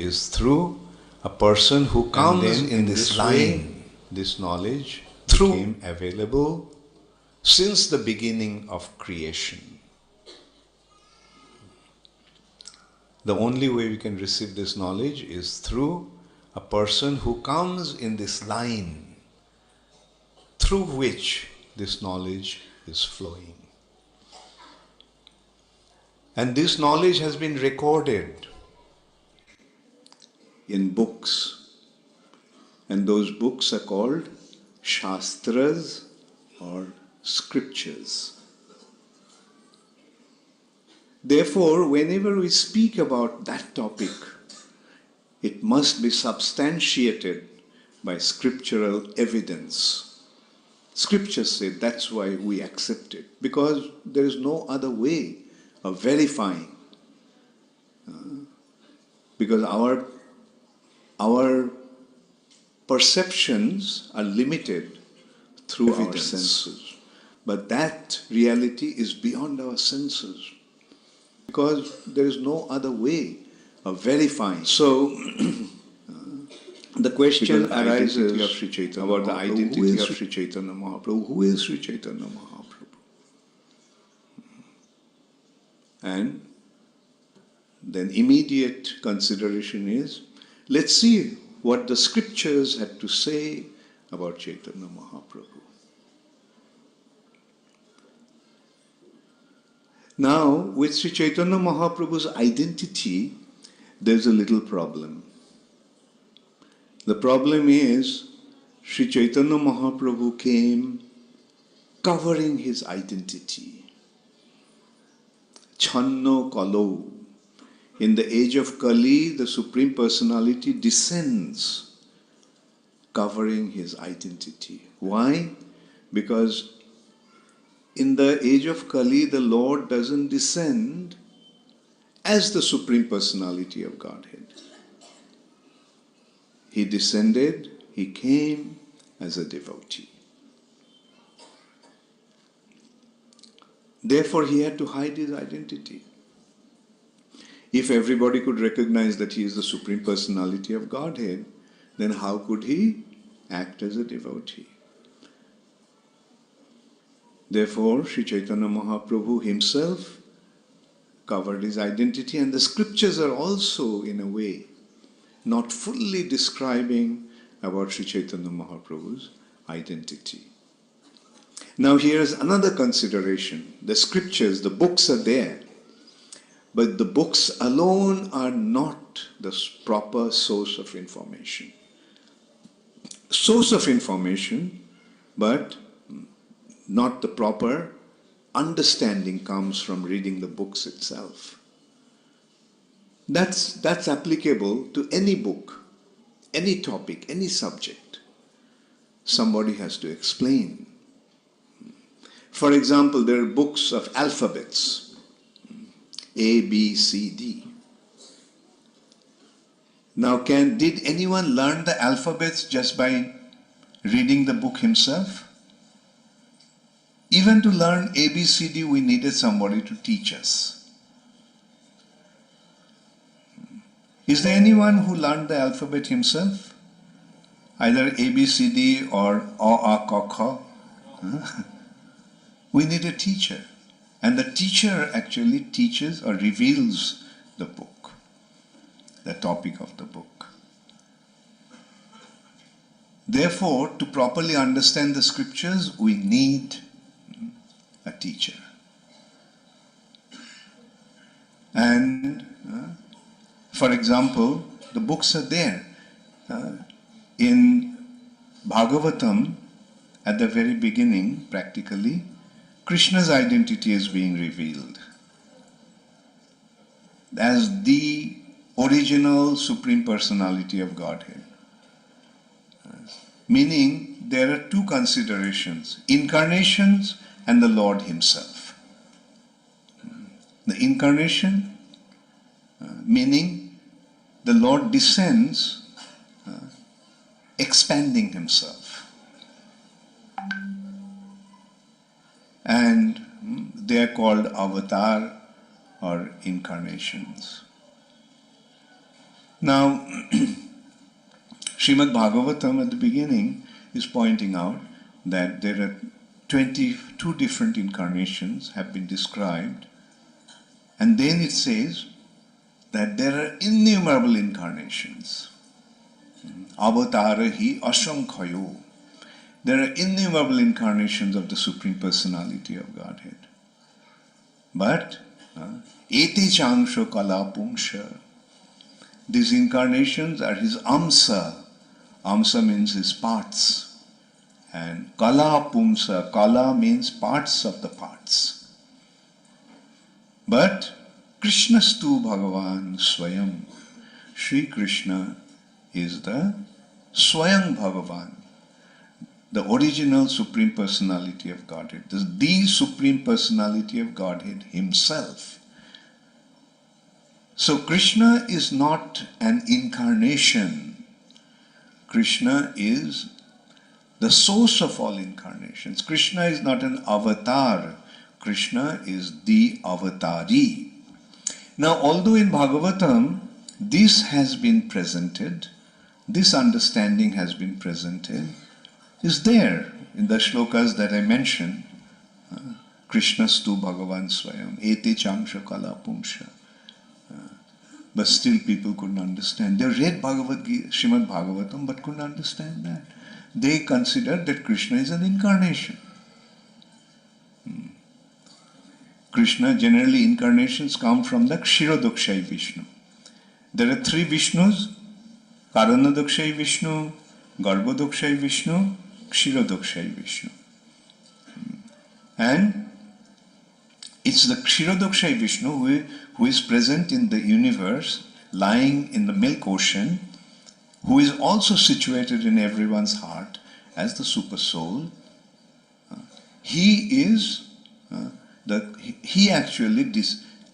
is through a person who comes in this line. This knowledge became available since the beginning of creation. The only way we can receive this knowledge is through a person who comes in this line through which this knowledge is flowing. And this knowledge has been recorded in books. And those books are called Shastras or scriptures. Therefore, whenever we speak about that topic, it must be substantiated by scriptural evidence. Scriptures say that's why we accept it, because there is no other way of verifying. Because our perceptions are limited through our senses. But that reality is beyond our senses, because there is no other way of verifying. So, the question arises about the identity of Sri Chaitanya Mahaprabhu. Who is Sri Chaitanya Mahaprabhu? And then immediate consideration is, let's see what the scriptures had to say about Chaitanya Mahaprabhu. Now, with Sri Chaitanya Mahaprabhu's identity, there's a little problem. The problem is, Sri Chaitanya Mahaprabhu came covering his identity. Channo Kalo. In the age of Kali, the Supreme Personality descends, covering his identity. Why? Because in the age of Kali, the Lord doesn't descend as the Supreme Personality of Godhead. He descended, he came as a devotee. Therefore, he had to hide his identity. If everybody could recognize that he is the Supreme Personality of Godhead, then how could he act as a devotee? Therefore, Sri Chaitanya Mahaprabhu himself covered his identity, and the scriptures are also, in a way, not fully describing about Sri Chaitanya Mahaprabhu's identity. Now here's another consideration. The scriptures, the books are there, but the books alone are not the proper source of information. Source of information, but not the proper understanding comes from reading the books itself. That's applicable to any book, any topic, any subject. Somebody has to explain. For example, there are books of alphabets. A, B, C, D. Now, did anyone learn the alphabets just by reading the book himself? Even to learn A, B, C, D, we needed somebody to teach us. Is there anyone who learned the alphabet himself? Either A, B, C, D or A, A, Ka, Kha? We need a teacher. And the teacher actually teaches or reveals the book, the topic of the book. Therefore, to properly understand the scriptures, we need a teacher. And, for example, the books are there. In Bhagavatam, at the very beginning, practically, Krishna's identity is being revealed as the original Supreme Personality of Godhead. Meaning, there are two considerations, incarnations and the Lord Himself. The incarnation, meaning the Lord descends, expanding Himself. And they are called avatar or incarnations. Now, Srimad Bhagavatam at the beginning is pointing out that there are 22 different incarnations have been described, and then it says that there are innumerable incarnations. Avatarahi asankhayo. There are innumerable incarnations of the Supreme Personality of Godhead. But eti changsha kala pungsha. These incarnations are his amsa. Amsa means his parts. And kala pumsa, kala means parts of the parts. But Krishnastu Bhagavan Swayam. Sri Krishna is the Swayam Bhagavan, the original Supreme Personality of Godhead, the Supreme Personality of Godhead himself. So Krishna is not an incarnation. Krishna is the source of all incarnations. Krishna is not an avatar. Krishna is the avatari. Now, although in Bhagavatam this has been presented, this understanding has been presented, is there in the shlokas that I mentioned. Krishnastu Bhagavan Swayam, ete changsha kala pumsha. But still people couldn't understand. They read Bhagavad Gita, Srimad Bhagavatam, but couldn't understand that. They considered that Krishna is an incarnation. Krishna, generally incarnations come from the Kshirodakshai Vishnu. There are three Vishnus: Karanadakshai Vishnu, Garbhodakshai Vishnu, Kshirodakshai Vishnu. And it's the Kshirodakshai Vishnu who is present in the universe, lying in the milk ocean, who is also situated in everyone's heart as the super soul. He is he actually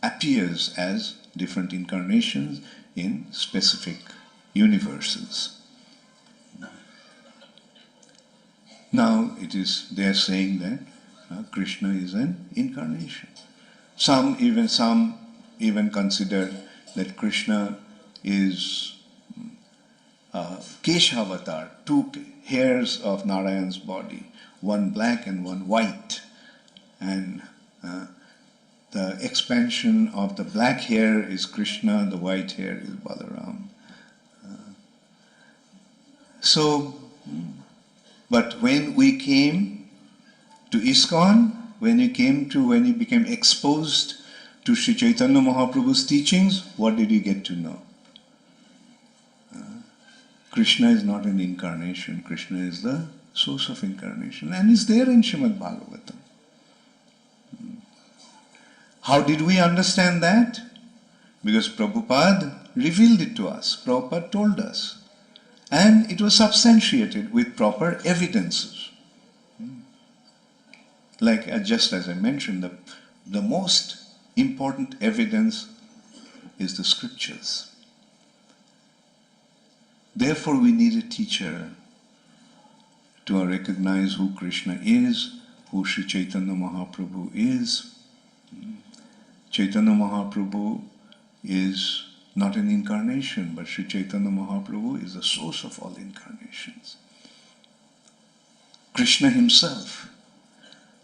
appears as different incarnations in specific universes. Now they are saying that Krishna is an incarnation. Some even consider that Krishna is Keshavatar, two hairs of Narayan's body, one black and one white. And the expansion of the black hair is Krishna, the white hair is Balaram. But when we came to ISKCON, when you became exposed to Sri Chaitanya Mahaprabhu's teachings, what did you get to know? Krishna is not an incarnation. Krishna is the source of incarnation, and is there in Srimad Bhagavatam. How did we understand that? Because Prabhupada revealed it to us. Prabhupada told us. And it was substantiated with proper evidences. Like just as I mentioned, the most important evidence is the scriptures. Therefore we need a teacher to recognize who Krishna is, who Sri Chaitanya Mahaprabhu is. Chaitanya Mahaprabhu is not an incarnation, but Sri Chaitanya Mahaprabhu is the source of all incarnations. Krishna himself.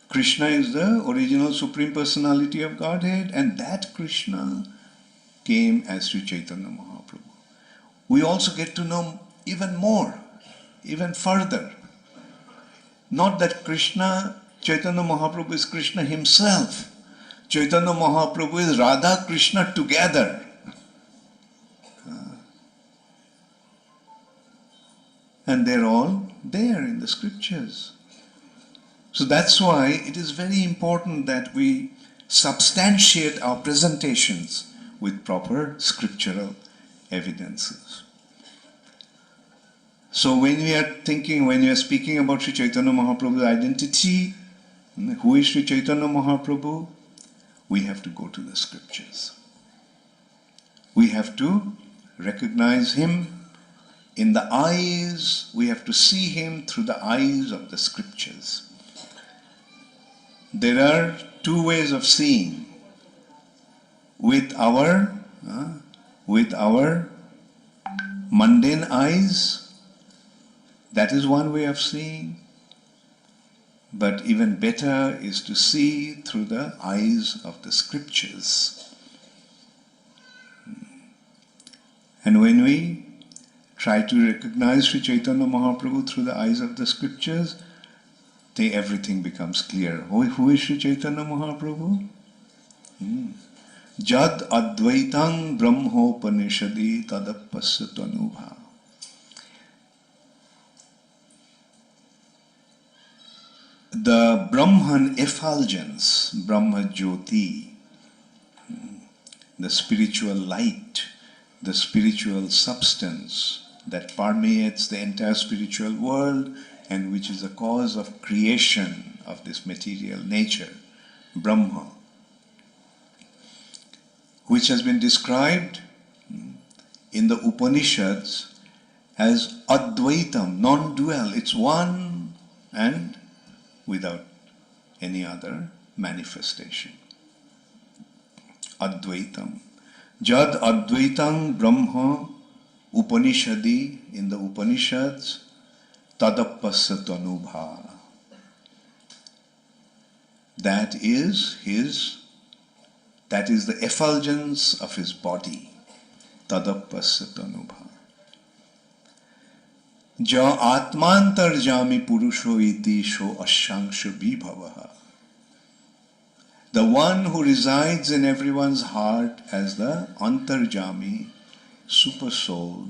Krishna is the original Supreme Personality of Godhead, and that Krishna came as Sri Chaitanya Mahaprabhu. We also get to know even more, even further. Not that Chaitanya Mahaprabhu is Krishna himself. Chaitanya Mahaprabhu is Radha Krishna together. And they're all there in the scriptures. So that's why it is very important that we substantiate our presentations with proper scriptural evidences. So when we are speaking about Sri Chaitanya Mahaprabhu's identity, who is Sri Chaitanya Mahaprabhu, we have to go to the scriptures. We have to recognize him in the eyes, we have to see him through the eyes of the scriptures. There are two ways of seeing. With our mundane eyes, that is one way of seeing. But even better is to see through the eyes of the scriptures. And when we try to recognize Sri Chaitanya Mahaprabhu through the eyes of the scriptures, then everything becomes clear. Who is Sri Chaitanya Mahaprabhu? Jad Advaitang Brahmopanishadi Tadapasatanubha. The Brahman effulgence, Brahma Jyoti, the spiritual light, the spiritual substance that permeates the entire spiritual world and which is the cause of creation of this material nature, Brahma, which has been described in the Upanishads as Advaitam, non-dual. It's one and without any other manifestation. Advaitam. Jad Advaitam Brahma Upanishadi, in the Upanishads, Tadapasatanubha. That is the effulgence of his body. Tadapasatanubha. Ja Atmantarjami Purusho iti sho ashangsha vibhavaha. The one who resides in everyone's heart as the Antarjami, super soul,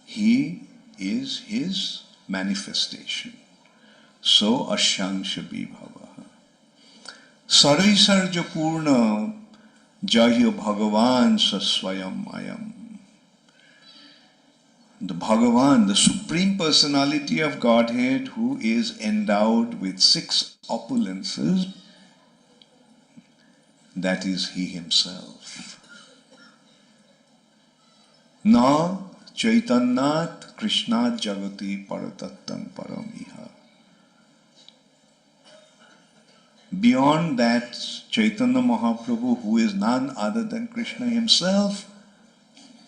he is his manifestation. So ashangsha vibhavaha. Saraisarja purna jahya bhagavan sasvayam ayam. The Bhagavan, the Supreme Personality of Godhead, who is endowed with 6 opulences, that is He Himself. Na Chaitanyat Krishnat Jagati Paratattam Paramiha. Beyond that, Chaitanya Mahaprabhu, who is none other than Krishna Himself,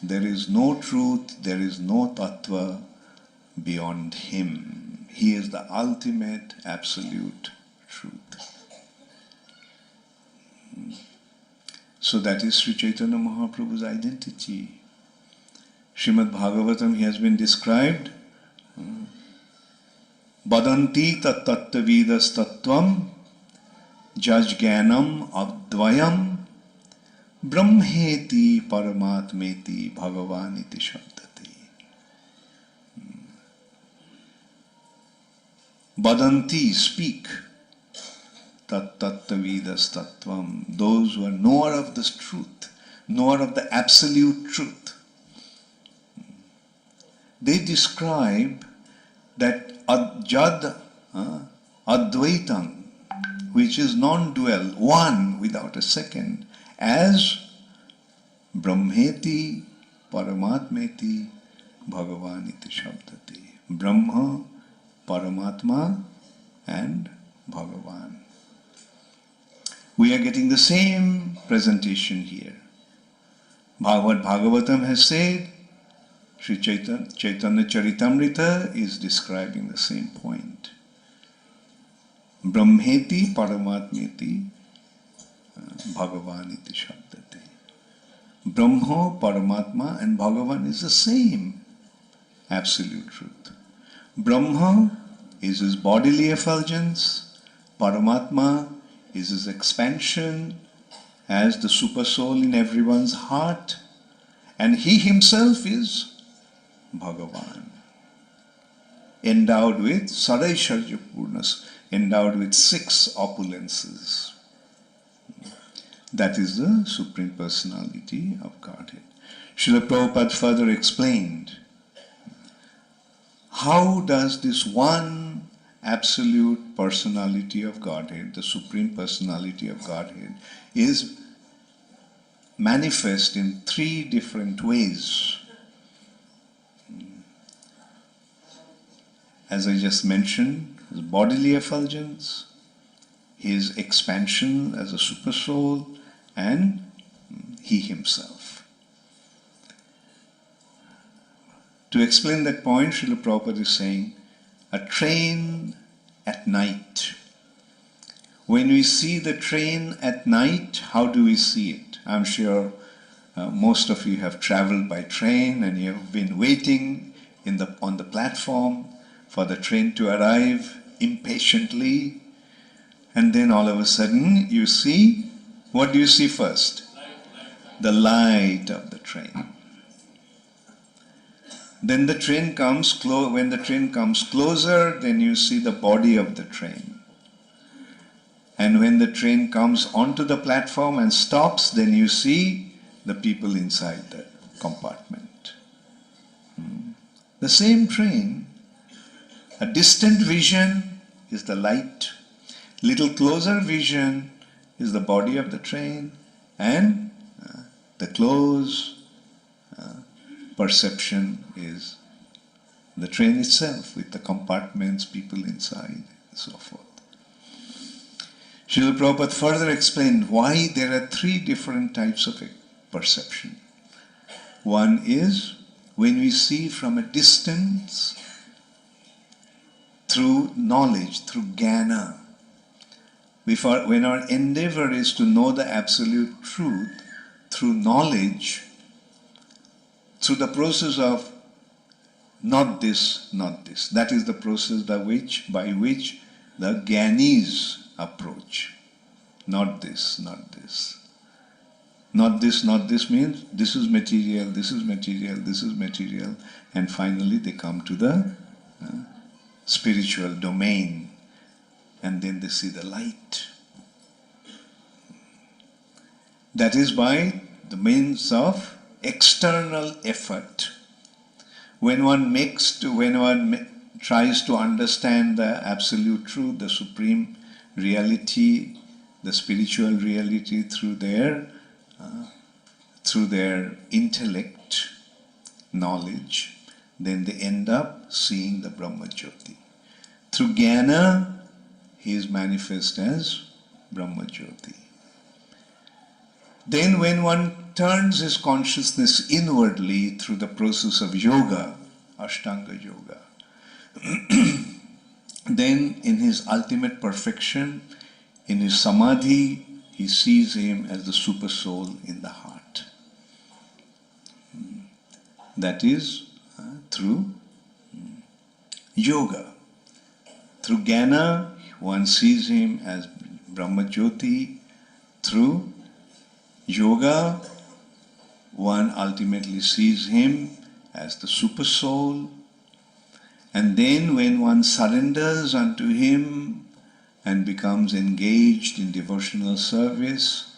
there is no truth, there is no tattva beyond Him. He is the ultimate, absolute truth. So that is Sri Chaitanya Mahaprabhu's identity. Srimad Bhagavatam, he has been described. Badanti tat tattvavidas tattvam jajganam advayam Brahmeti Paramatmeti Bhagavaniti Shabdati. Badanti, speak. Tat tattvavidas tattvam. Those who are knower of this truth, knower of the absolute truth. They describe that Adjad, Advaitam, which is non-dual, one without a second, as Brahmeti Paramatmeti Bhagavaniti Shabdati. Brahma, Paramatma and Bhagavan. We are getting the same presentation here. What Bhagavatam has said, Sri Chaitanya Charitamrita is describing the same point. Brahmeti Paramatmeti Bhagavan iti shabdati. Brahma, Paramatma and Bhagavan is the same absolute truth. Brahma is his bodily effulgence, Paramatma is his expansion as the super soul in everyone's heart, and he himself is Bhagavan, endowed with Sadaisharja Purnas, endowed with 6 opulences. That is the Supreme Personality of Godhead. Srila Prabhupada further explained, how does this one absolute personality of Godhead, the Supreme Personality of Godhead, is manifest in 3 different ways. As I just mentioned, his bodily effulgence, his expansion as a super soul, and he himself. To explain that point, Srila Prabhupada is saying, a train at night. When we see the train at night, how do we see it? I'm sure most of you have traveled by train and you have been waiting on the platform for the train to arrive impatiently. And then all of a sudden you see, what do you see first? The light of the train. Then the train comes when the train comes closer, then you see the body of the train. And when the train comes onto the platform and stops, then you see the people inside the compartment. The same train, a distant vision is the light, little closer vision is the body of the train, and the close perception is the train itself with the compartments, people inside, and so forth. Srila Prabhupada further explained why there are three different types of perception. One is when we see from a distance through knowledge, through jnana. When our endeavor is to know the absolute truth through knowledge, through the process of not this, not this. That is the process by which the jnanis approach. Not this, not this. Not this, not this means this is material, this is material, this is material, and finally they come to the spiritual domain, and then they see the light. That is by the means of external effort. When one tries to understand the absolute truth, the supreme reality, the spiritual reality through their intellect, knowledge, then they end up seeing the Brahma Jyoti. Through jnana, he is manifest as Brahma Jyoti. Then when one turns his consciousness inwardly through the process of yoga, Ashtanga Yoga, then in his ultimate perfection, in his samadhi, he sees him as the super soul in the heart. That is through yoga. Through jnana, one sees him as Brahma Jyoti. Through yoga, one ultimately sees him as the super soul. And then when one surrenders unto him and becomes engaged in devotional service,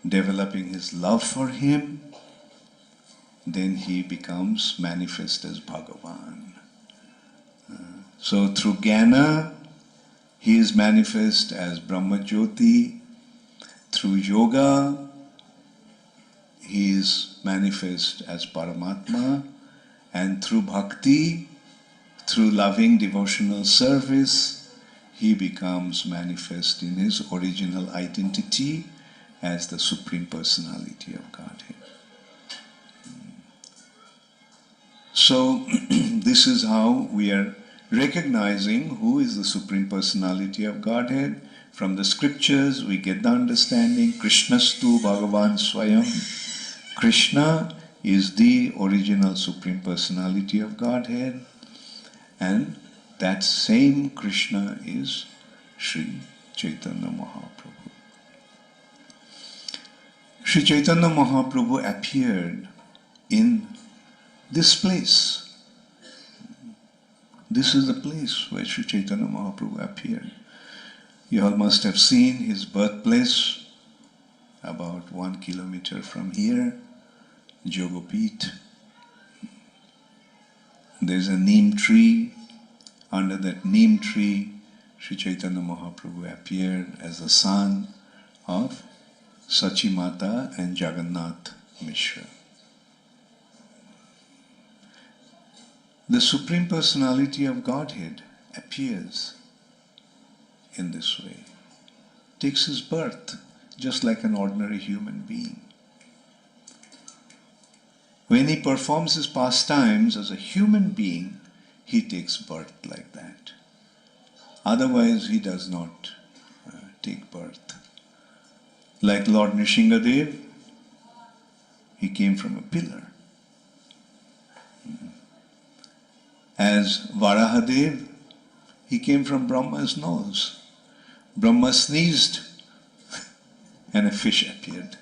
developing his love for him, then he becomes manifest as Bhagavan. So through jnana, he is manifest as Brahma Jyoti. Through yoga, he is manifest as Paramatma. And through bhakti, through loving devotional service, he becomes manifest in his original identity as the Supreme Personality of Godhead. So, this is how we are recognizing who is the Supreme Personality of Godhead. From the scriptures, we get the understanding, Krishnastu Bhagavan Swayam. Krishna is the original Supreme Personality of Godhead, and that same Krishna is Sri Chaitanya Mahaprabhu. Sri Chaitanya Mahaprabhu appeared in this place. This is the place where Sri Chaitanya Mahaprabhu appeared. You all must have seen his birthplace about 1 kilometer from here, Jogopit. There's a neem tree. Under that neem tree, Sri Chaitanya Mahaprabhu appeared as the son of Sachimata and Jagannath Mishra. The Supreme Personality of Godhead appears in this way, takes his birth just like an ordinary human being. When he performs his pastimes as a human being, he takes birth like that. Otherwise, he does not take birth. Like Lord Nrsingadev, he came from a pillar. As Varahadev, he came from Brahma's nose. Brahma sneezed and a fish appeared.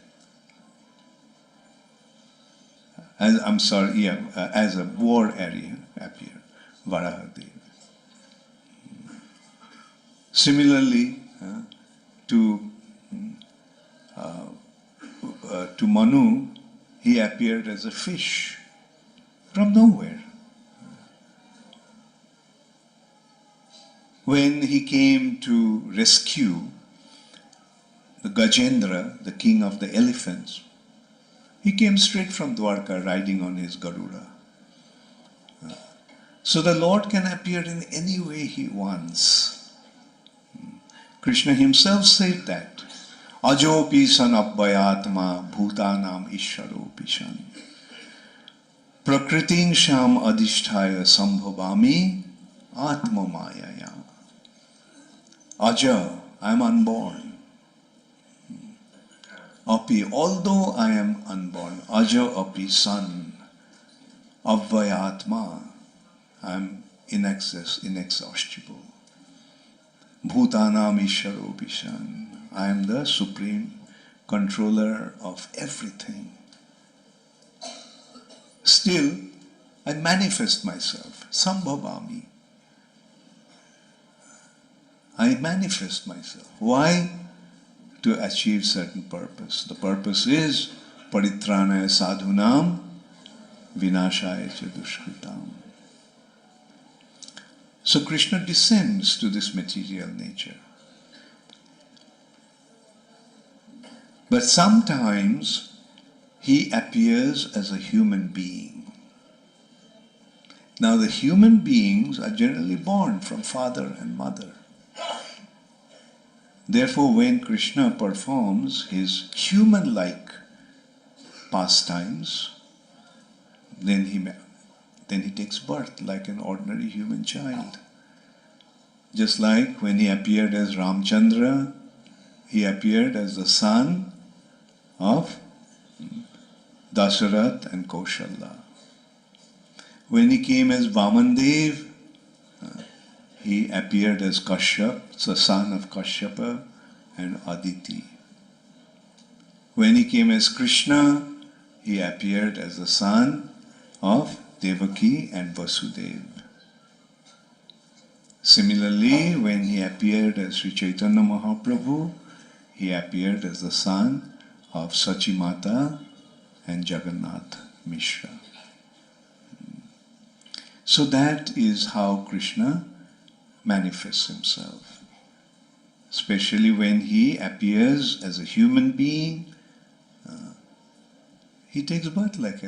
As a war area appeared, Varahadev. Similarly, to Manu, he appeared as a fish from nowhere. When he came to rescue the Gajendra, the king of the elephants, he came straight from Dwarka riding on his Garuda. So the Lord can appear in any way he wants. Krishna himself said that. Ajopi san abhayatma bhutanam ishvaropi shan. Prakriting sham adhisthaya sambhavami atma mayaya. Aja, I am unborn. Api, although I am unborn, Aja api san, Avvayatma, I am inexhaustible. Bhutanam Ishvaropishan, I am the supreme controller of everything. Still, I manifest myself, Sambhavami. I manifest myself. Why? To achieve certain purpose. The purpose is paritranaya sadhunam vinashaya cha dushkritam. So Krishna descends to this material nature. But sometimes he appears as a human being. Now the human beings are generally born from father and mother. Therefore, when Krishna performs his human-like pastimes, then he takes birth like an ordinary human child. Just like when he appeared as Ramchandra, he appeared as the son of Dasarath and Kaushalya. When he came as Vamandev, he appeared as Kashyap, the son of Kashyapa and Aditi. When he came as Krishna, he appeared as the son of Devaki and Vasudeva. Similarly, when he appeared as Sri Chaitanya Mahaprabhu, he appeared as the son of Sachimata and Jagannath Mishra. So that is how Krishna manifests himself. Especially when he appears as a human being, he takes birth like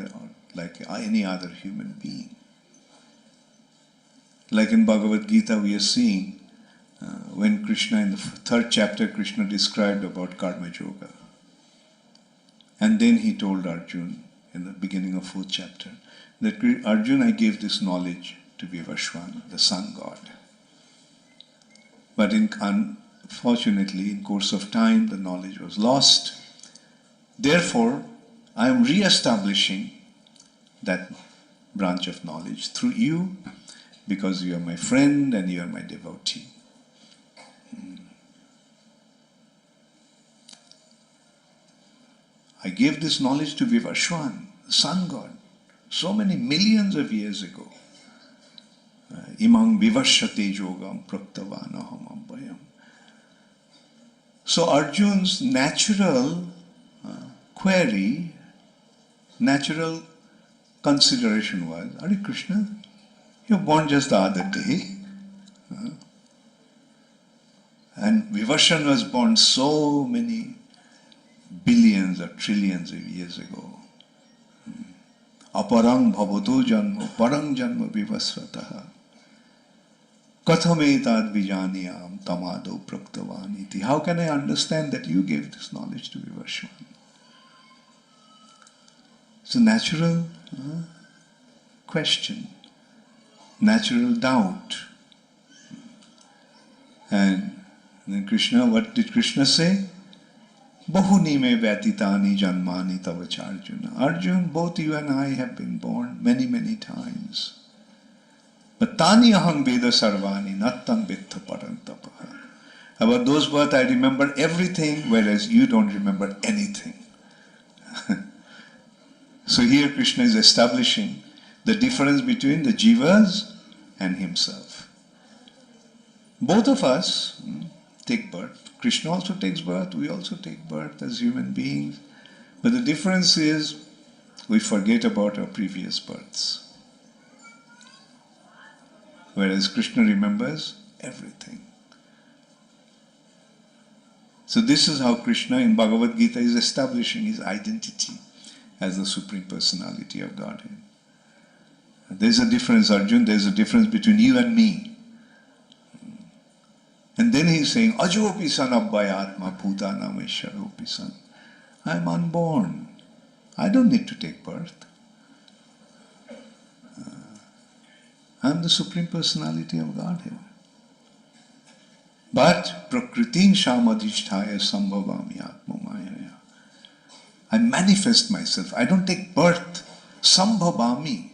any other human being. Like in Bhagavad Gita we are seeing, when Krishna, in the third chapter, Krishna described about Karma Yoga. And then he told Arjuna, in the beginning of fourth chapter, that Arjuna, I gave this knowledge to Vivasvana, the sun god. But unfortunately, in course of time, the knowledge was lost. Therefore, I am re-establishing that branch of knowledge through you, because you are my friend and you are my devotee. I gave this knowledge to Vivasvana, the sun god, so many millions of years ago. Imam vivashyate yogam praktavanaham abhayam. So Arjuna's natural query, natural consideration was, Hare Krishna, you were born just the other day. And Vivasvana was born so many billions or trillions of years ago. Aparang bhavato janma, parang janma vivasvataha. Kathametad vijaniyam tamado praktavaniti. How can I understand that you gave this knowledge to Vivasvana? It's a natural question, natural doubt. And then Krishna, what did Krishna say? Bahuni me vyatitani janmani tavacha Arjuna. Arjun, both you and I have been born many, many times. But tani aham veda sarvani nattam vittha parantapaha. About those births I remember everything, whereas you don't remember anything. So here Krishna is establishing the difference between the jivas and himself. Both of us take birth. Krishna also takes birth, we also take birth as human beings. But the difference is we forget about our previous births. Whereas Krishna remembers everything. So this is how Krishna in Bhagavad Gita is establishing his identity as the Supreme Personality of Godhead. There's a difference, Arjun, there's a difference between you and me. And then he's saying, Ajopi san abbayatma bhutana mesharopi san. I'm unborn. I don't need to take birth. I'm the Supreme Personality of Godhead. But prakritin shamadhisthaya sambhavami atmamayaya. I manifest myself. I don't take birth. Sambhavami.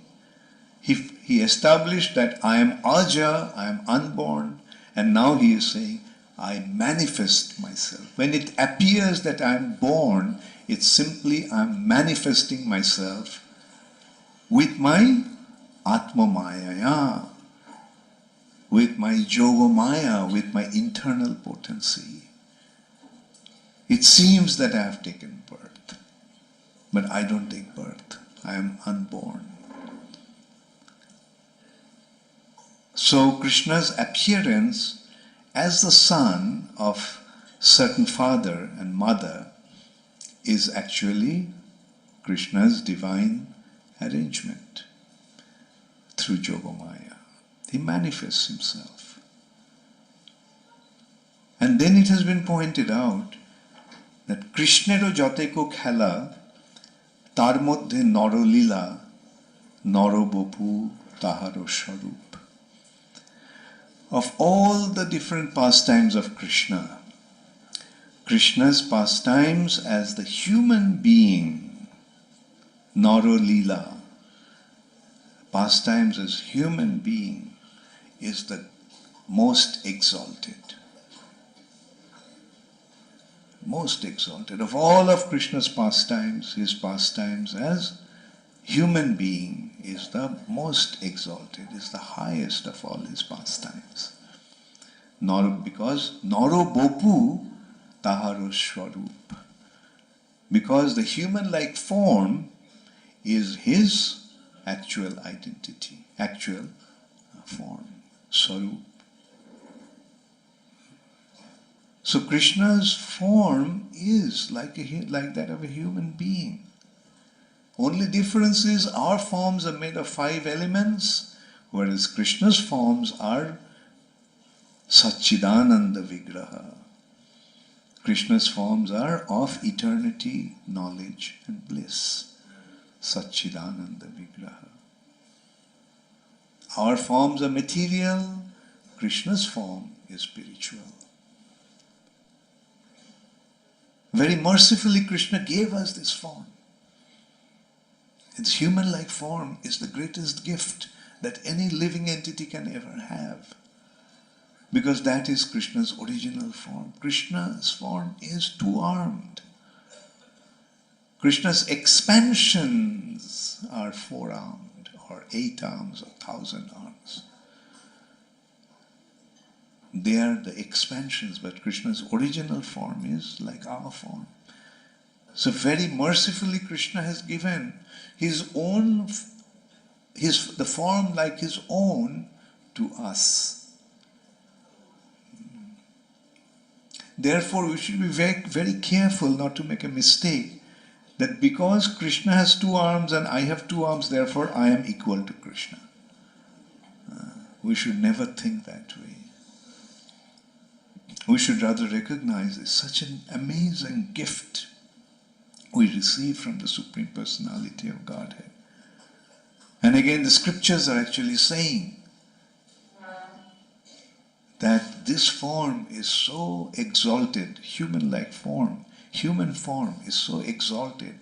He established that I am aja, I am unborn. And now he is saying, I manifest myself. When it appears that I am born, it's simply I am manifesting myself with my Atma Maya, with my Yoga Maya, with my internal potency. It seems that I have taken birth, but I don't take birth. I am unborn. So Krishna's appearance as the son of certain father and mother is actually Krishna's divine arrangement through Yogamaya. He manifests himself. And then it has been pointed out that Krishnero jateko khela tar moddhe naro lila naro bopu taharo sharup. Of all the different pastimes of Krishna, Krishna's pastimes as the human being, Naro Lila, pastimes as human being, is the most exalted. Most exalted. Of all of Krishna's pastimes, his pastimes as human being is the most exalted, is the highest of all his pastimes. Because Naro Bopu Taharo Swarup. Because the human-like form is his actual identity, actual form, Swarup. So Krishna's form is like that of a human being. Only difference is our forms are made of 5 elements, whereas Krishna's forms are Satchidananda Vigraha. Krishna's forms are of eternity, knowledge and bliss. Satchidananda Vigraha. Our forms are material, Krishna's form is spiritual. Very mercifully Krishna gave us this form. Its human-like form is the greatest gift that any living entity can ever have. Because that is Krishna's original form. Krishna's form is 2-armed. Krishna's expansions are 4-armed, or 8 arms, or 1,000 arms. They are the expansions, but Krishna's original form is like our form. So very mercifully Krishna has given his own, the form like his own to us. Therefore we should be very, very careful not to make a mistake that because Krishna has 2 arms and I have 2 arms, therefore I am equal to Krishna. We should never think that way. We should rather recognize it's such an amazing gift we receive from the Supreme Personality of Godhead. And again, the scriptures are actually saying that this form is so exalted, human-like form, human form is so exalted.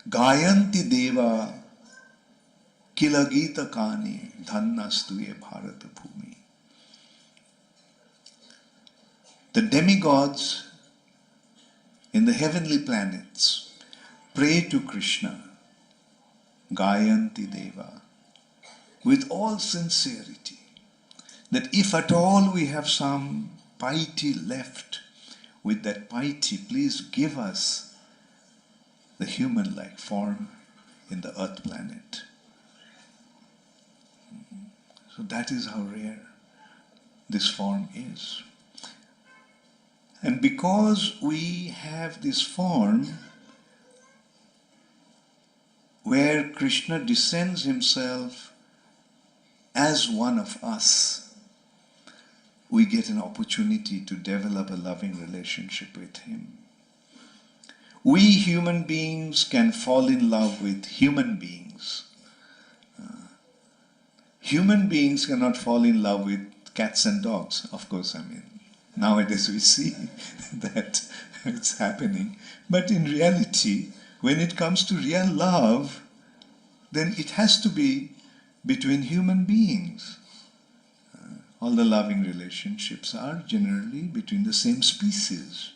Gayanti Deva Kilagita Kani Dhannastuye Bharata Bhumi. The demigods in the heavenly planets pray to Krishna, Gayanti Deva, with all sincerity, that if at all we have some piety left, with that piety, please give us the human-like form in the earth planet. So that is how rare this form is. And because we have this form where Krishna descends himself as one of us, we get an opportunity to develop a loving relationship with him. We human beings can fall in love with human beings. Human beings cannot fall in love with cats and dogs. Of course, nowadays we see that it's happening. But in reality, when it comes to real love, then it has to be between human beings. All the loving relationships are generally between the same species.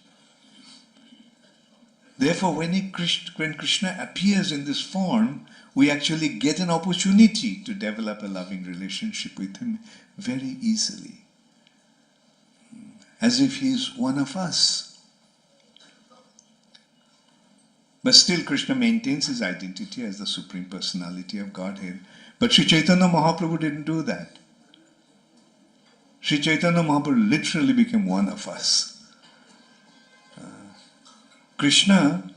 Therefore, when Krishna appears in this form, we actually get an opportunity to develop a loving relationship with him very easily, as if he is one of us. But still Krishna maintains his identity as the Supreme Personality of Godhead. But Sri Chaitanya Mahaprabhu didn't do that. Sri Chaitanya Mahaprabhu literally became one of us. Krishna,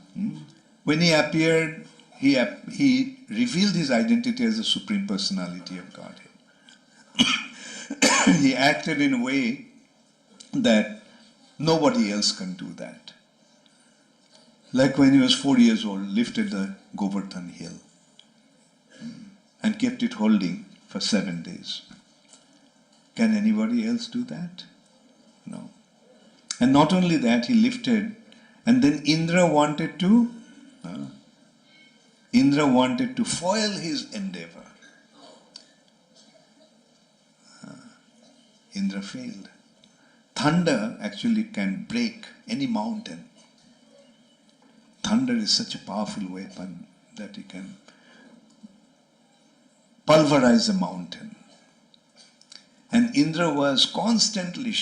when he appeared, he revealed his identity as the Supreme Personality of Godhead. He acted in a way that nobody else can do that. Like when he was 4 years old, lifted the Govardhan hill and kept it holding for 7 days. Can anybody else do that? No. And not only that, he lifted, and then Indra wanted to foil his endeavor. Indra failed. Thunder actually can break any mountain. Thunder is such a powerful weapon that it can pulverize a mountain. And Indra was constantly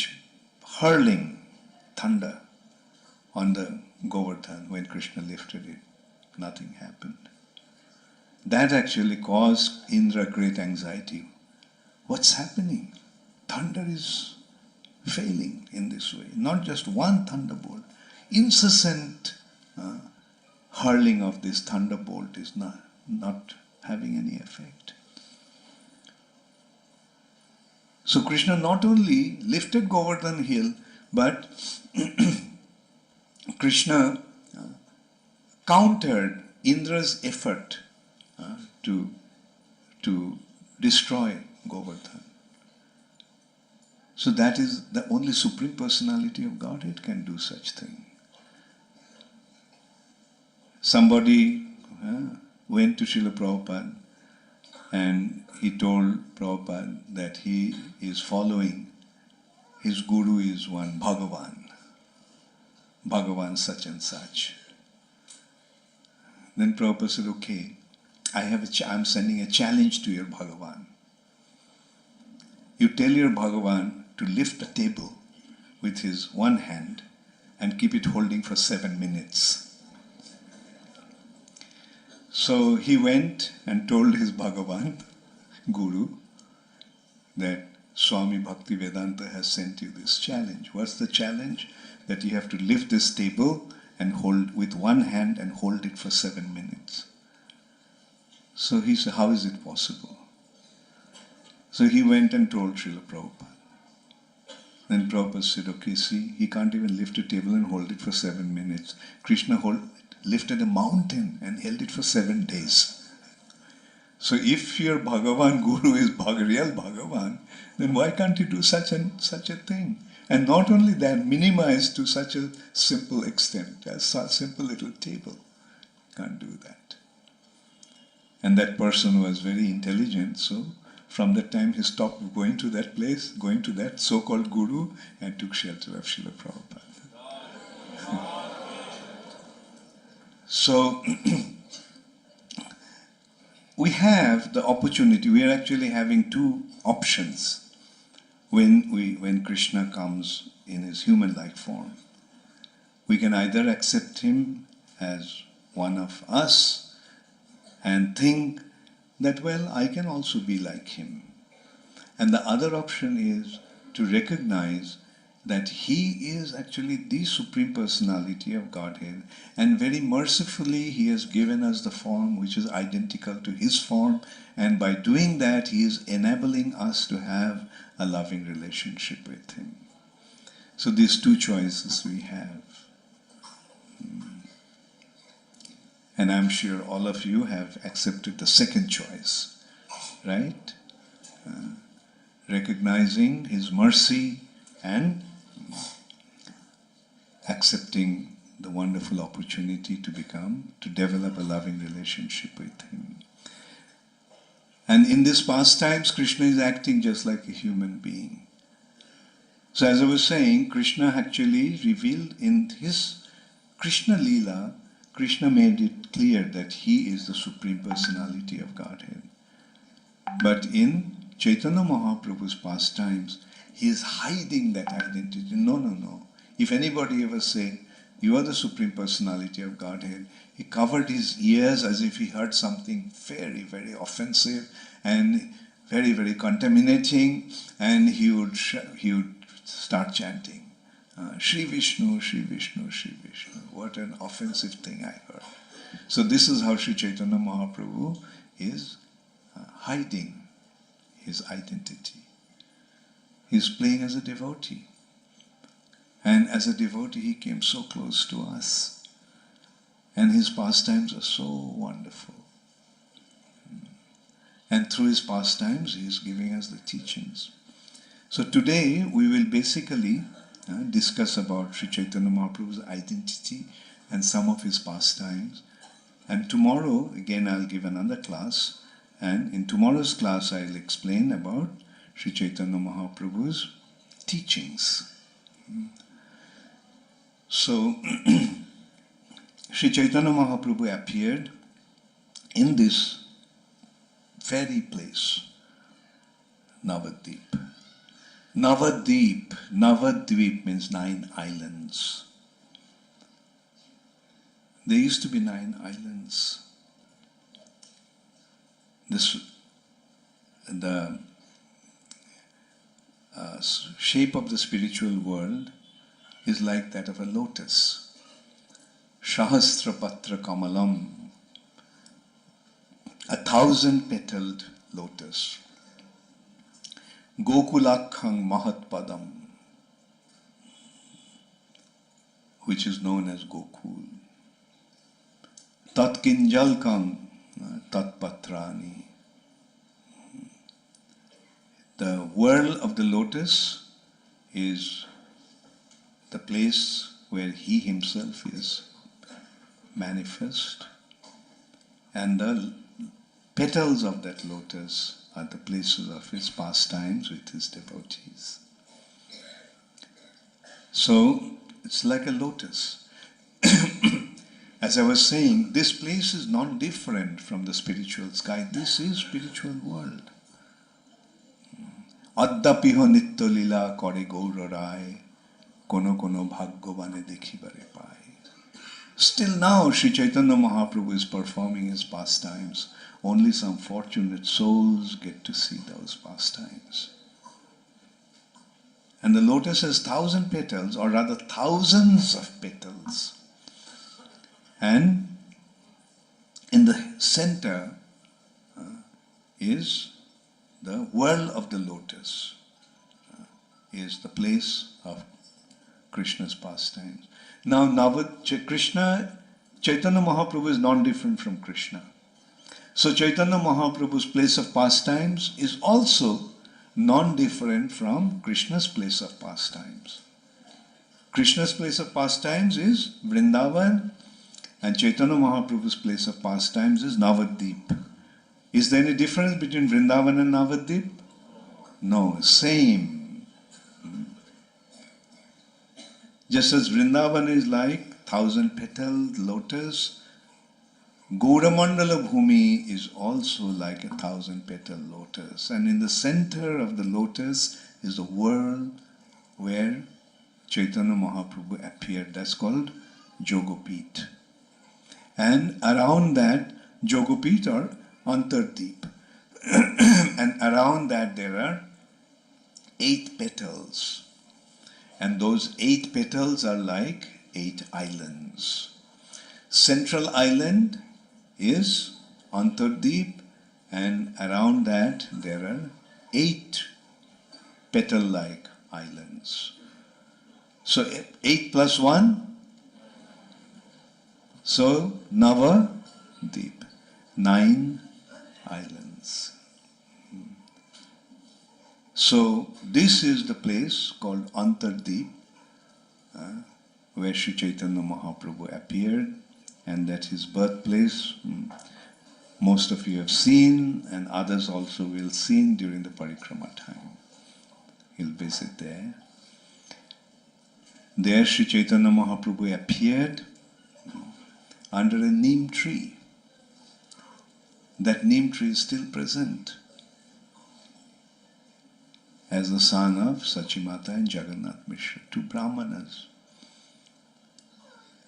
hurling thunder on the Govardhan when Krishna lifted it. Nothing happened. That actually caused Indra great anxiety. What's happening? Thunder is failing in this way. Not just one thunderbolt. Incessant hurling of this thunderbolt is not having any effect. So Krishna not only lifted Govardhan hill, but Krishna countered Indra's effort to destroy Govardhan. So that is the only Supreme Personality of Godhead can do such thing. Somebody went to Srila Prabhupada and he told Prabhupada that he is following, his guru is one Bhagavan such and such. Then Prabhupada said, okay, I'm sending a challenge to your Bhagavan. You tell your Bhagavan to lift a table with his one hand and keep it holding for 7 minutes. So he went and told his Bhagavan, Guru, that Swami Bhaktivedanta has sent you this challenge. What's the challenge? That you have to lift this table and hold with one hand and hold it for 7 minutes. So he said, how is it possible? So he went and told Srila Prabhupada. Then Prabhupada said, okay, see, he can't even lift a table and hold it for 7 minutes. Krishna lifted a mountain and held it for 7 days. So if your Bhagavan Guru is real Bhagavan, then why can't you do such a thing? And not only that, minimized to such a simple extent, as a simple little table. Can't do that. And that person was very intelligent, so from that time he stopped going to that place, going to that so-called guru, and took shelter of Srila Prabhupada. So we have the opportunity, we are actually having two options when Krishna comes in his human-like form. We can either accept him as one of us and think that, well, I can also be like him. And the other option is to recognize that he is actually the Supreme Personality of Godhead, and very mercifully he has given us the form which is identical to his form, and by doing that he is enabling us to have a loving relationship with him. So these two choices we have. And I'm sure all of you have accepted the second choice, right? Recognizing his mercy and accepting the wonderful opportunity to develop a loving relationship with him. And in this pastimes, Krishna is acting just like a human being. So as I was saying, Krishna actually revealed in his Krishna Leela, Krishna made it clear that he is the Supreme Personality of Godhead. But in Chaitanya Mahaprabhu's pastimes, he is hiding that identity. No. If anybody ever say, you are the Supreme Personality of Godhead, he covered his ears as if he heard something very, very offensive and very, very contaminating, and he would start chanting, Shri Vishnu, Shri Vishnu, Shri Vishnu. What an offensive thing I heard. So this is how Sri Chaitanya Mahaprabhu is hiding his identity. He is playing as a devotee. And as a devotee, he came so close to us. And his pastimes are so wonderful. And through his pastimes, he is giving us the teachings. So today, we will basically discuss about Sri Chaitanya Mahaprabhu's identity and some of his pastimes. And tomorrow, again, I'll give another class. And in tomorrow's class, I'll explain about Sri Chaitanya Mahaprabhu's teachings. So, Sri Chaitanya Mahaprabhu appeared in this very place, Navadeep. Navadvip means 9 islands. There used to be 9 islands. The shape of the spiritual world is like that of a lotus. Sahasrapatra Kamalam, 1,000-petaled lotus. Gokulakhang Mahatpadam, which is known as Gokul. Tatkinjalkam Tatpatrani. The whirl of the lotus is the place where he himself is manifest, and the petals of that lotus are the places of his pastimes with his devotees. So it's like a lotus. As I was saying, this place is not different from the spiritual sky. This is spiritual world. Addapiho nitya lila kore gaura rai, kono kono bhaggovane dekhibare pai. Still now, Sri Chaitanya Mahaprabhu is performing his pastimes. Only some fortunate souls get to see those pastimes. And the lotus has 1,000 petals, or rather thousands of petals. And in the center is the whirl of the lotus, is the place of Krishna's pastimes. Now, Krishna Chaitanya Mahaprabhu is non-different from Krishna. So Chaitanya Mahaprabhu's place of pastimes is also non-different from Krishna's place of pastimes. Krishna's place of pastimes is Vrindavan, and Chaitanya Mahaprabhu's place of pastimes is Navadeep. Is there any difference between Vrindavan and Navadeep? No, same. Just as Vrindavan is like 1,000-petaled lotus, Gauramandala Bhumi is also like a 1,000-petal lotus. And in the center of the lotus is the world where Chaitanya Mahaprabhu appeared. That's called Jogopit. And around that, Jogopit or Antardeep. And around that there are 8 petals. And those 8 petals are like 8 islands. Central island is Antardeep, and around that there are 8 petal-like islands. So 8 plus 1, so Navadeep, 9 islands. So this is the place called Antardeep, where Sri Chaitanya Mahaprabhu appeared, and that's his birthplace. Most of you have seen, and others also will see during the parikrama time. He'll visit there. There Sri Chaitanya Mahaprabhu appeared under a neem tree. That neem tree is still present as the son of Sachimata and Jagannath Mishra, 2 Brahmanas.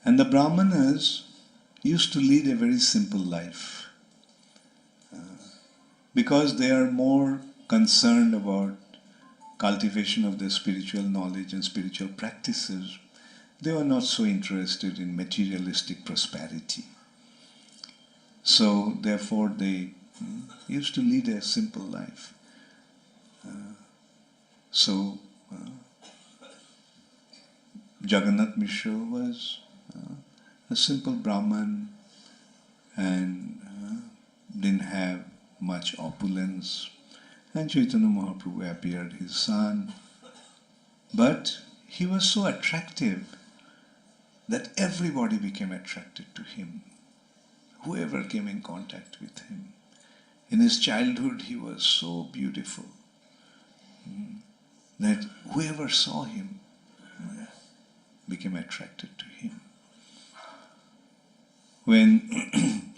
And the Brahmanas used to lead a very simple life because they are more concerned about cultivation of their spiritual knowledge and spiritual practices. They were not so interested in materialistic prosperity. So therefore they used to lead a simple life. So Jagannath Mishra was a simple Brahman and didn't have much opulence. And Chaitanya Mahaprabhu appeared, his son. But he was so attractive that everybody became attracted to him. Whoever came in contact with him. In his childhood he was so beautiful that whoever saw him became attracted to him. When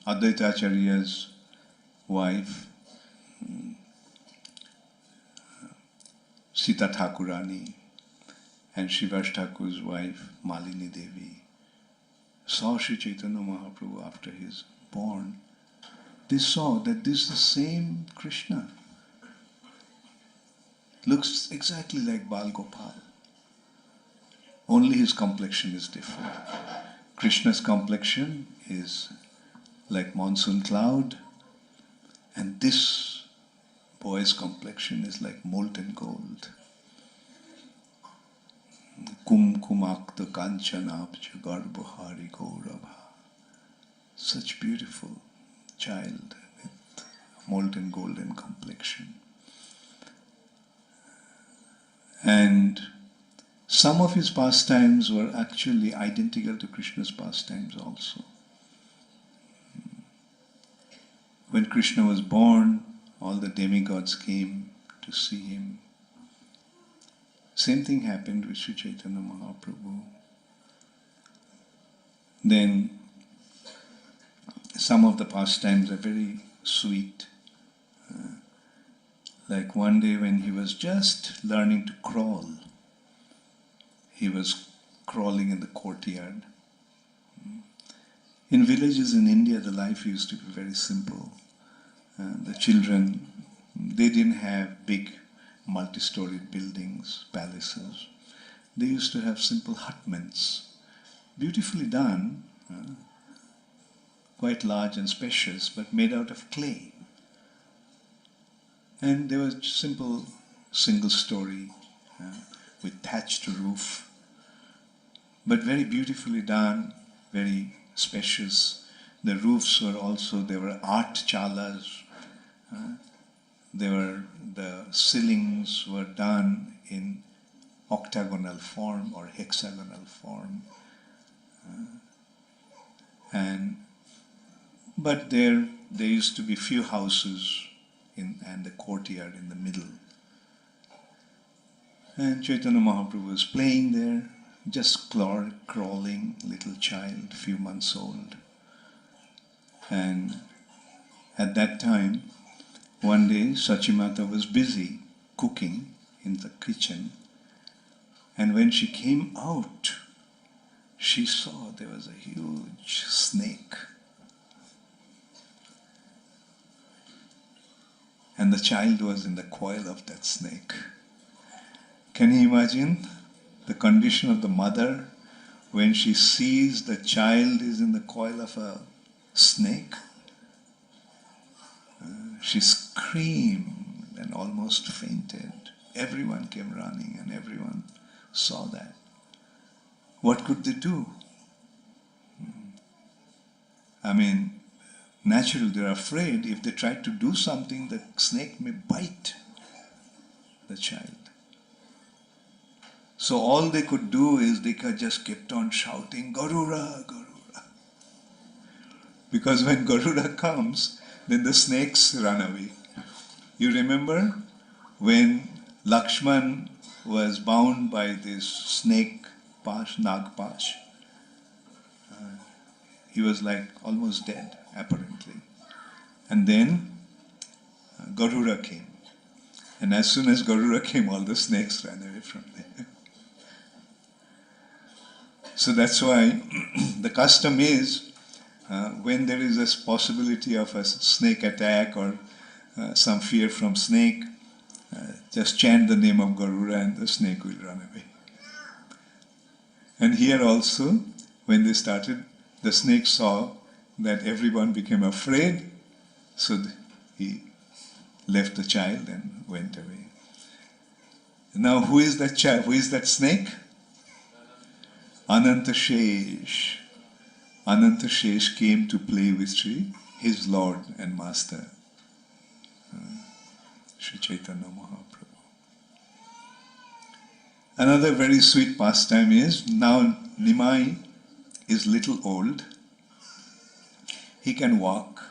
Advaita Acharya's wife, Sita Thakurani, and Srivas Thakur's wife, Malini Devi, saw Sri Chaitanya Mahaprabhu after his born, they saw that this is the same Krishna. Looks exactly like Bal Gopal. Only his complexion is different. Krishna's complexion is like monsoon cloud, and this boy's complexion is like molten gold. Kumkumakta kanchanabja garbhari gaurabha. Such beautiful child with molten golden complexion. And some of his pastimes were actually identical to Krishna's pastimes also. When Krishna was born, all the demigods came to see him. Same thing happened with Sri Chaitanya Mahaprabhu. Then some of the pastimes are very sweet. Like one day when he was just learning to crawl, he was crawling in the courtyard. In villages in India, the life used to be very simple. The children, they didn't have big multi-storied buildings, palaces. They used to have simple hutments, beautifully done, quite large and spacious, but made out of clay. And they were simple single story with thatched roof, but very beautifully done, very spacious. The roofs were also, there were art chalas. The ceilings were done in octagonal form or hexagonal form. But there used to be few houses and the courtyard in the middle. And Chaitanya Mahaprabhu was playing there, just crawling, little child, few months old. And at that time, one day, Sachimata was busy cooking in the kitchen, and when she came out, she saw there was a huge snake. And the child was in the coil of that snake. Can you imagine the condition of the mother when she sees the child is in the coil of a snake? She screamed and almost fainted. Everyone came running and everyone saw that. What could they do? I mean, naturally they're afraid if they try to do something, the snake may bite the child. So all they could do is they just kept on shouting, Garuda, Garuda. Because when Garuda comes, then the snakes run away. You remember when Lakshman was bound by this snake pash, Nagpash? He was like almost dead, apparently. And then Garuda came. And as soon as Garuda came, all the snakes ran away from there. So that's why the custom is, when there is a possibility of a snake attack or some fear from snake, just chant the name of Garuda and the snake will run away. And here also, when they started, the snake saw that everyone became afraid, so he left the child and went away. Now, who is that child? Who is that snake? Anantashesh. Anantashesh came to play with his Lord and Master, Sri Chaitanya Mahaprabhu. Another very sweet pastime is, now Nimai is little old. He can walk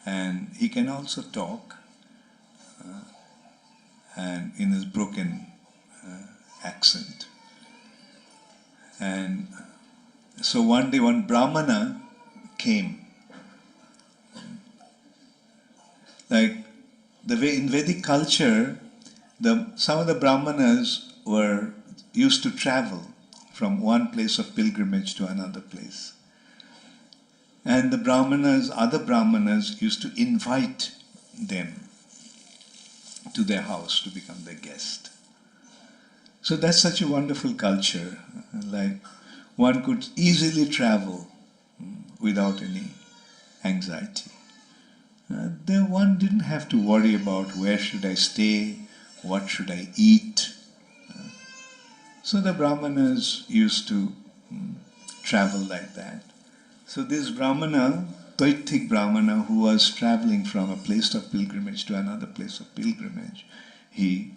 and he can also talk and in his broken accent. And so one day one Brahmana came. Like the way in Vedic culture, some of the Brahmanas used to travel from one place of pilgrimage to another place. And the other Brahmanas used to invite them to their house to become their guest. So that's such a wonderful culture. Like one could easily travel without any anxiety. There one didn't have to worry about where should I stay, what should I eat. So the Brahmanas used to travel like that. So this Brahmana, Taitik Brahmana, who was traveling from a place of pilgrimage to another place of pilgrimage, he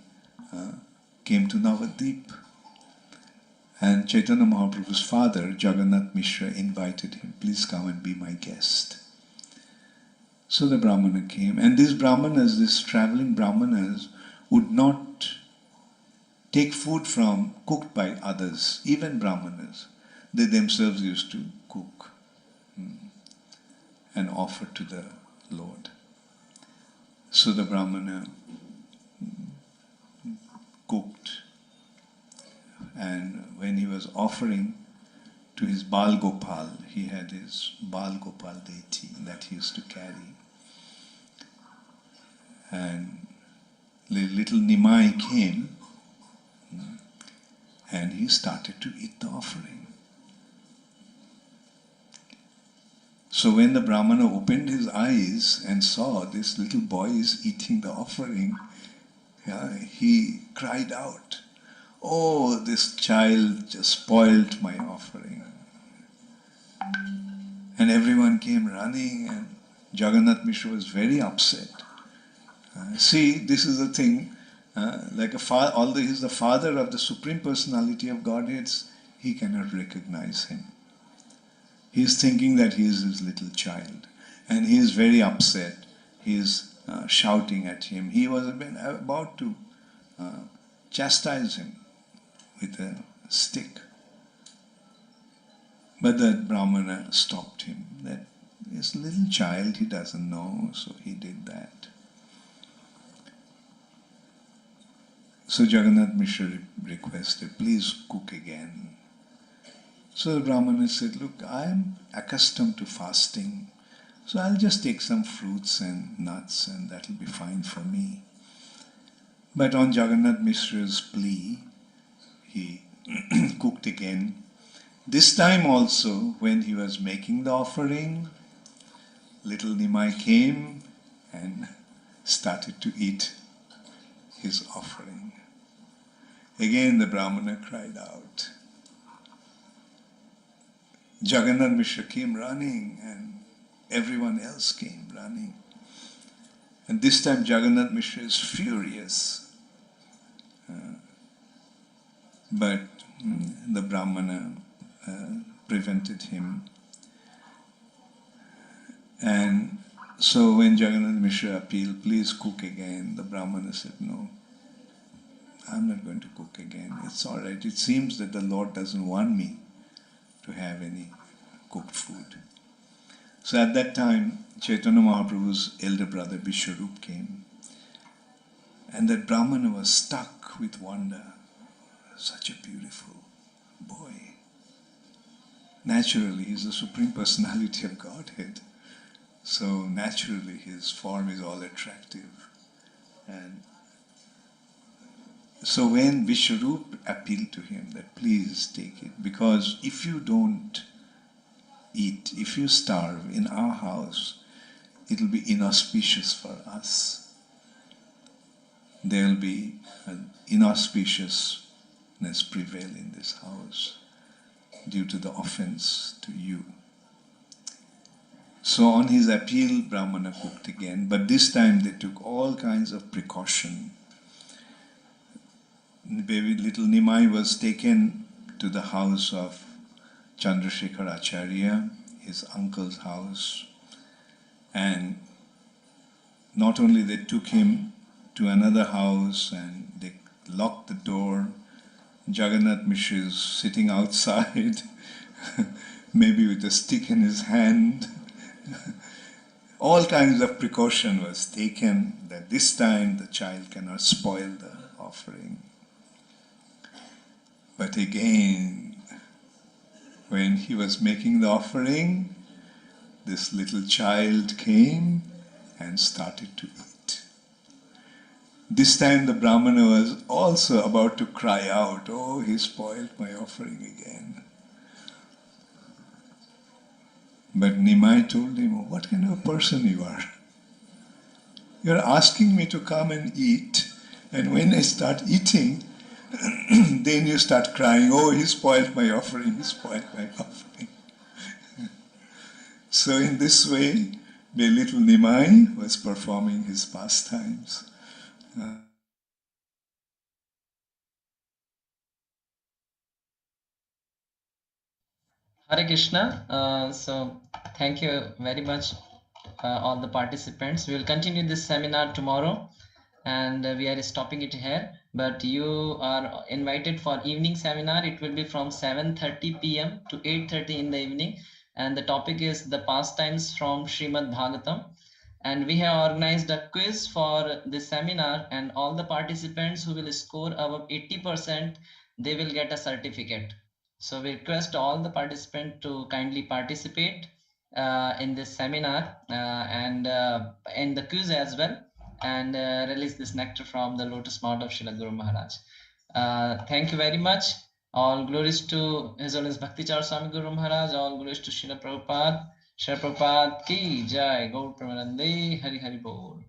came to Navadeep. And Chaitanya Mahaprabhu's father, Jagannath Mishra, invited him, please come and be my guest. So the Brahmana came. And these Brahmanas, these traveling Brahmanas, would not take food cooked by others, even Brahmanas. They themselves used to cook and offer to the Lord. So the Brahmana cooked, and when he was offering to his Bal Gopal, he had his Bal Gopal deity that he used to carry. And little Nimai came and he started to eat the offering. So when the Brahmana opened his eyes and saw this little boy is eating the offering, he cried out, "Oh, this child just spoiled my offering." And everyone came running, and Jagannath Mishra was very upset. See, this is the thing, like although he's the father of the Supreme Personality of Godhead, he cannot recognize him. He's thinking that he is his little child, and he is very upset. He is shouting at him. He was about to chastise him with a stick. But the Brahmana stopped him. That he's a little child, he doesn't know, so he did that. So Jagannath Mishra requested, please cook again. So the Brahmana said, look, I am accustomed to fasting, so I'll just take some fruits and nuts and that'll be fine for me. But on Jagannath Mishra's plea, he cooked again. This time also, when he was making the offering, little Nimai came and started to eat his offering. Again the Brahmana cried out. Jagannath Mishra came running and everyone else came running. And this time Jagannath Mishra is furious. But the Brahmana prevented him. And so when Jagannath Mishra appealed, please cook again, the Brahmana said, no, I'm not going to cook again. It's all right. It seems that the Lord doesn't want me to have any cooked food. So at that time, Chaitanya Mahaprabhu's elder brother Vishwarup came. And that Brahmana was stuck with wonder. Such a beautiful boy. Naturally, he's the Supreme Personality of Godhead. So naturally, his form is all attractive. And so when Vishwarup appealed to him that please take it, because if you don't eat, if you starve in our house, it will be inauspicious for us. There will be an inauspiciousness prevail in this house due to the offense to you. So on his appeal, Brahmana cooked again, but this time they took all kinds of precaution. Baby little Nimai was taken to the house of Chandrasekhar Acharya, his uncle's house, and not only they took him to another house and they locked the door. Jagannath Mishra is sitting outside, maybe with a stick in his hand. All kinds of precaution was taken that this time the child cannot spoil the offering. But again, when he was making the offering, this little child came and started to eat. This time the Brahmana was also about to cry out, oh, he spoiled my offering again. But Nimai told him, oh, what kind of a person you are? You're asking me to come and eat, and when I start eating, then you start crying, oh, he spoiled my offering, he spoiled my offering. So in this way, the little Nimai was performing his pastimes. Hare Krishna. So thank you very much, all the participants. We will continue this seminar tomorrow, and we are stopping it here. But you are invited for evening seminar. It will be from 7:30 p.m. to 8:30 in the evening, and the topic is the pastimes from Srimad Bhagavatam. And we have organized a quiz for this seminar, and all the participants who will score above 80%, they will get a certificate. So we request all the participants to kindly participate in this seminar and in the quiz as well, and release this nectar from the lotus mouth of Srila Guru Maharaj. Thank you very much. All glories to His Holiness Bhaktichar Swami Guru Maharaj. All glories to Srila Prabhupada. Srila Prabhupada ki jai. Gaur Pramanande. Hari Hari Bol.